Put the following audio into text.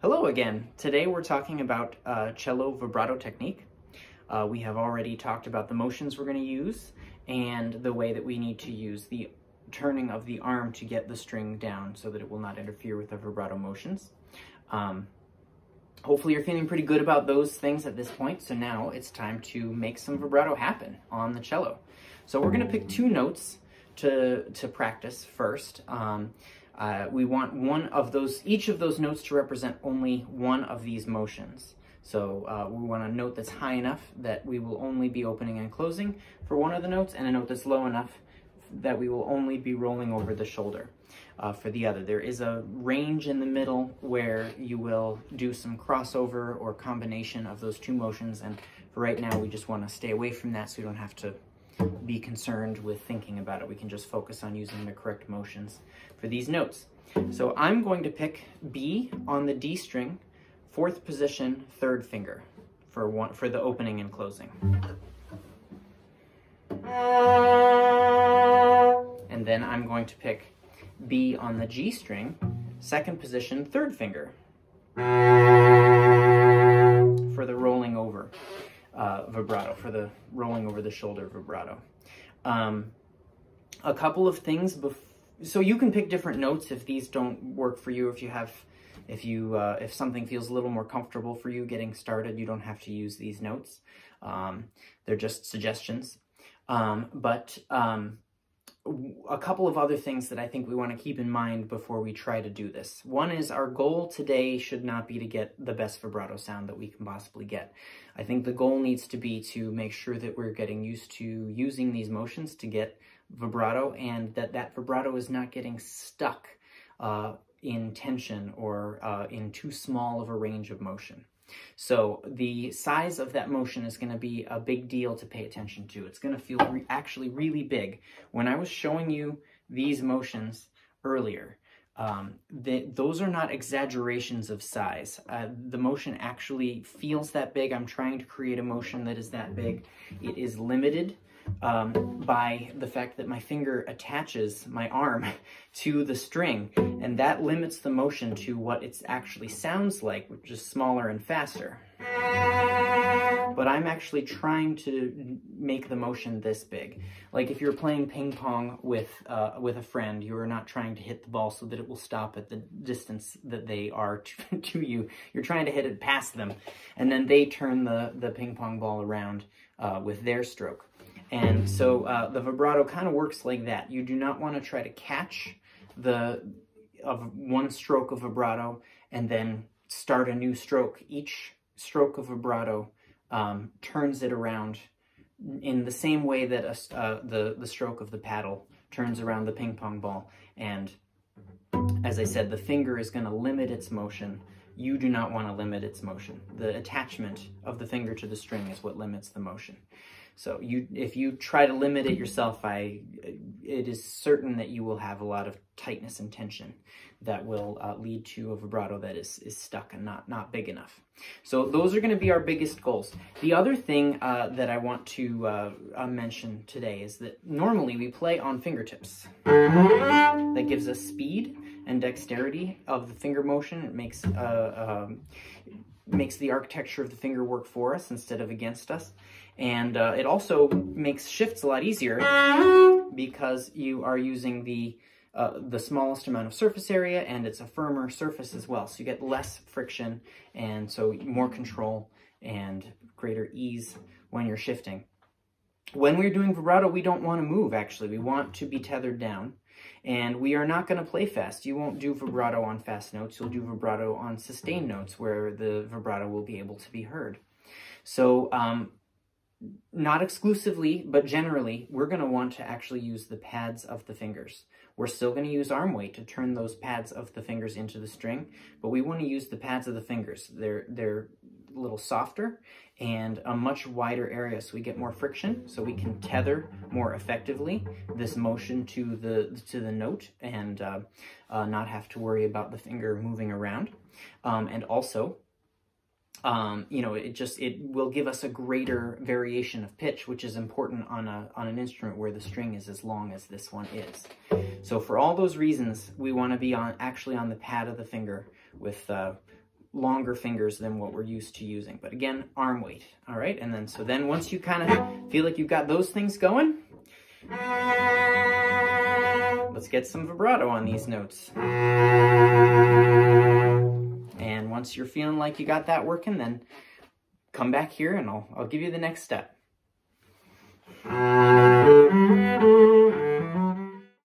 Hello again. Today we're talking about cello vibrato technique. We have already talked about the motions we're going to use and the way that we need to use the turning of the arm to get the string down so that it will not interfere with the vibrato motions. Hopefully you're feeling pretty good about those things at this point, so now it's time to make some vibrato happen on the cello. So we're going to pick two notes to practice first. We want each of those notes to represent only one of these motions. So we want a note that's high enough that we will only be opening and closing for one of the notes, and a note that's low enough that we will only be rolling over the shoulder for the other. There is a range in the middle where you will do some crossover or combination of those two motions, and for right now we just want to stay away from that so we don't have to be concerned with thinking about it. We can just focus on using the correct motions for these notes. So I'm going to pick B on the D string, 4th position, 3rd finger for the opening and closing. And then I'm going to pick B on the G string, 2nd position, 3rd finger for the rolling over vibrato, for the rolling over the shoulder vibrato. A couple of things so you can pick different notes if these don't work for you. If something feels a little more comfortable for you getting started, you don't have to use these notes. They're just suggestions. A couple of other things that I think we want to keep in mind before we try to do this. One is our goal today should not be to get the best vibrato sound that we can possibly get. I think the goal needs to be to make sure that we're getting used to using these motions to get vibrato, and that vibrato is not getting stuck in tension or in too small of a range of motion. So the size of that motion is going to be a big deal to pay attention to. It's going to feel actually really big. When I was showing you these motions earlier, those are not exaggerations of size. The motion actually feels that big. I'm trying to create a motion that is that big. It is limited by the fact that my finger attaches my arm to the string, and that limits the motion to what it actually sounds like, which is smaller and faster. But I'm actually trying to make the motion this big. Like if you're playing ping pong with a friend, you are not trying to hit the ball so that it will stop at the distance that they are to you. You're trying to hit it past them, and then they turn the ping pong ball around with their stroke. And so the vibrato kind of works like that. You do not want to try to catch one stroke of vibrato and then start a new stroke. Each stroke of vibrato turns it around in the same way that the stroke of the paddle turns around the ping pong ball. And as I said, the finger is going to limit its motion. You do not want to limit its motion. The attachment of the finger to the string is what limits the motion. So if you try to limit it yourself, it is certain that you will have a lot of tightness and tension that will lead to a vibrato that is stuck and not big enough. So those are going to be our biggest goals. The other thing that I want to mention today is that normally we play on fingertips. That gives us speed and dexterity of the finger motion. It makes the architecture of the finger work for us instead of against us. And it also makes shifts a lot easier because you are using the smallest amount of surface area, and it's a firmer surface as well. So you get less friction, and so more control and greater ease when you're shifting. When we're doing vibrato, we don't want to move, actually. We want to be tethered down. And we are not going to play fast. You won't do vibrato on fast notes. You'll do vibrato on sustained notes where the vibrato will be able to be heard. So not exclusively, but generally, we're going to want to actually use the pads of the fingers. We're still going to use arm weight to turn those pads of the fingers into the string, but we want to use the pads of the fingers. They're a little softer and a much wider area, so we get more friction, so we can tether more effectively this motion to the note and not have to worry about the finger moving around. And also, it will give us a greater variation of pitch, which is important on an instrument where the string is as long as this one is. So for all those reasons, we want to be actually on the pad of the finger with longer fingers than what we're used to using. But again, arm weight, all right? And then, so then once you kind of feel like you've got those things going, let's get some vibrato on these notes. And once you're feeling like you got that working, then come back here and I'll give you the next step.